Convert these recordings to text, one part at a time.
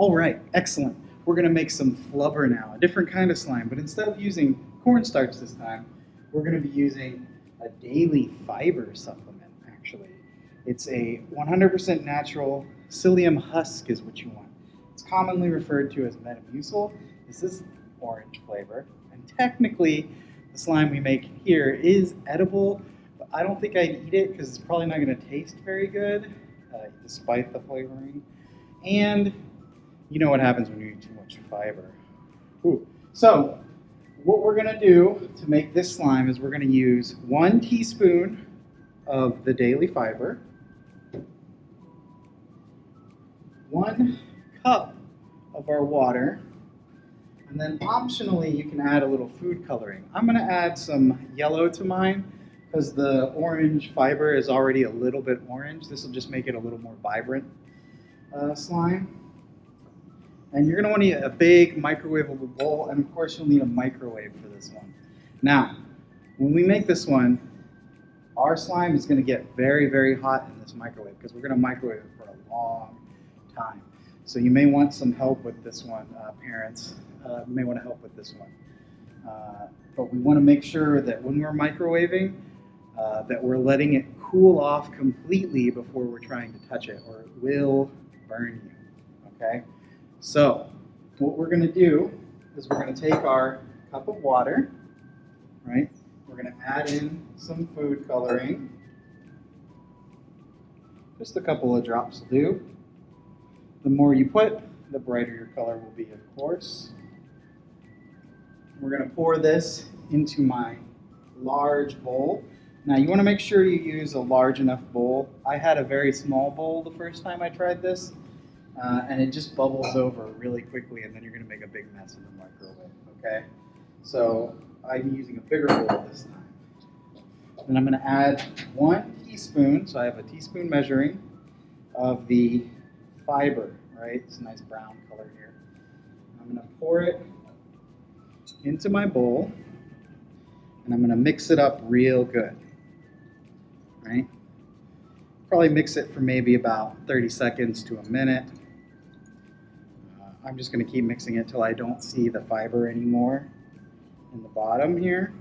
All right, excellent. We're gonna make some flubber now, a different kind of slime, but instead of using cornstarch this time, we're gonna be using a daily fiber supplement, actually. It's a 100% natural psyllium husk is what you want. It's commonly referred to as Metamucil. This is orange flavor, and technically the slime we make here is edible, but I don't think I'd eat it because it's probably not gonna taste very good, despite the flavoring. And you know what happens when you eat too much fiber. Ooh. So what we're gonna do to make this slime is we're gonna use 1 teaspoon of the daily fiber, 1 cup of our water, and then optionally you can add a little food coloring. I'm gonna add some yellow to mine because the orange fiber is already a little bit orange. This will just make it a little more vibrant slime. And you're gonna want to need a big microwavable bowl, and of course you'll need a microwave for this one. Now, when we make this one, our slime is gonna get very, very hot in this microwave because we're gonna microwave it for a long time. So you may want some help with this one, parents. You may want to help with this one. But we want to make sure that when we're microwaving, that we're letting it cool off completely before we're trying to touch it, or it will burn you, okay? So what we're going to do is we're going to take our cup of water, right? We're going to add in some food coloring. Just a couple of drops will do. The more you put, the brighter your color will be, of course. We're going to pour this into my large bowl. Now you want to make sure you use a large enough bowl. I had a very small bowl the first time I tried this. And it just bubbles over really quickly, and then you're going to make a big mess in the microwave, okay? So I'm using a bigger bowl this time. Then I'm going to add 1 teaspoon, so I have a teaspoon measuring, of the fiber, right? It's a nice brown color here. I'm going to pour it into my bowl, and I'm going to mix it up real good, right? Probably mix it for maybe about 30 seconds to a minute. I'm just going to keep mixing it till I don't see the fiber anymore in the bottom here.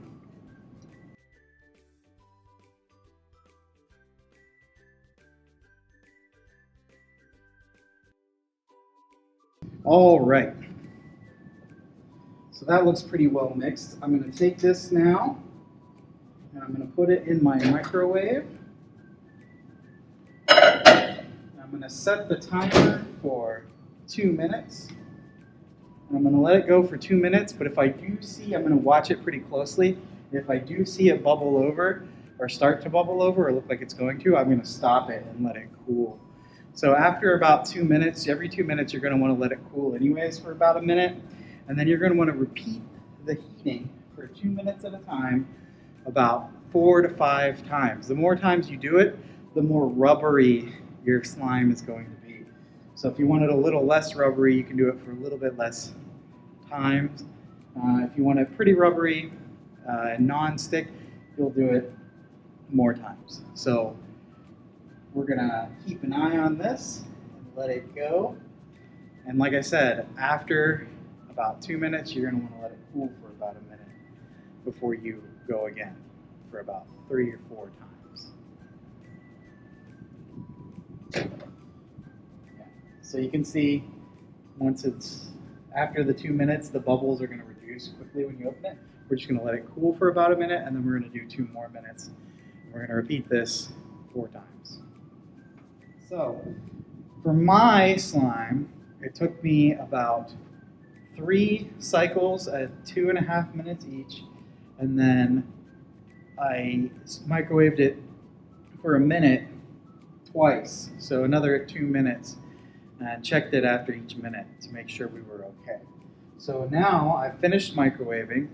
All right. So that looks pretty well mixed. I'm going to take this now and I'm going to put it in my microwave. I'm going to set the timer for 2 minutes. And I'm going to let it go for 2 minutes, but if I do see, I'm going to watch it pretty closely. If I do see it bubble over or start to bubble over or look like it's going to, I'm going to stop it and let it cool. So after about 2 minutes, every 2 minutes you're going to want to let it cool anyways for about a minute. And then you're going to want to repeat the heating for 2 minutes at a time about 4 to 5 times. The more times you do it, the more rubbery your slime is going to be. So if you want it a little less rubbery, you can do it for a little bit less time. If you want it pretty rubbery and non-stick, you'll do it more times. So we're gonna keep an eye on this and let it go. And like I said, after about 2 minutes, you're gonna wanna let it cool for about a minute before you go again for about 3 or 4 times. So you can see once it's after the 2 minutes, the bubbles are going to reduce quickly when you open it. We're just going to let it cool for about a minute, and then we're going to do 2 more minutes. We're going to repeat this 4 times. So for my slime, it took me about 3 cycles at 2.5 minutes each, and then I microwaved it for a minute twice, so another 2 minutes. And checked it after each minute to make sure we were okay. So now I've finished microwaving.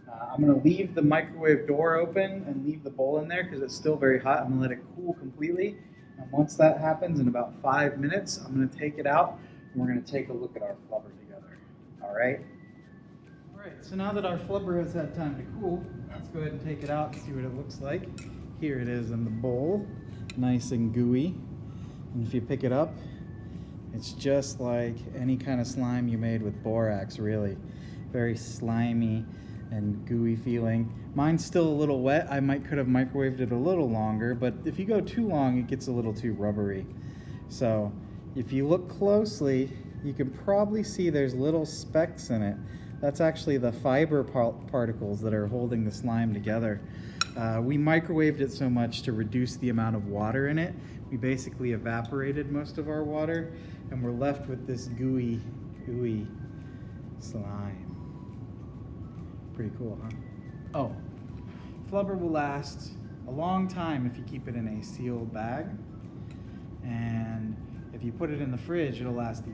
I'm going to leave the microwave door open and leave the bowl in there because it's still very hot. I'm going to let it cool completely. And once that happens in about 5 minutes, I'm going to take it out and we're going to take a look at our flubber together. All right? All right, so now that our flubber has had time to cool, let's go ahead and take it out and see what it looks like. Here it is in the bowl, nice and gooey. And if you pick it up, It's just like any kind of slime you made with borax, really. Very slimy and gooey feeling. Mine's still a little wet. I could have microwaved it a little longer, but if you go too long, it gets a little too rubbery. So if you look closely, you can probably see there's little specks in it. That's actually the fiber particles that are holding the slime together. We microwaved it so much to reduce the amount of water in it. We basically evaporated most of our water, and we're left with this gooey slime. Pretty cool, huh? Oh, Flubber will last a long time if you keep it in a sealed bag. And if you put it in the fridge, it'll last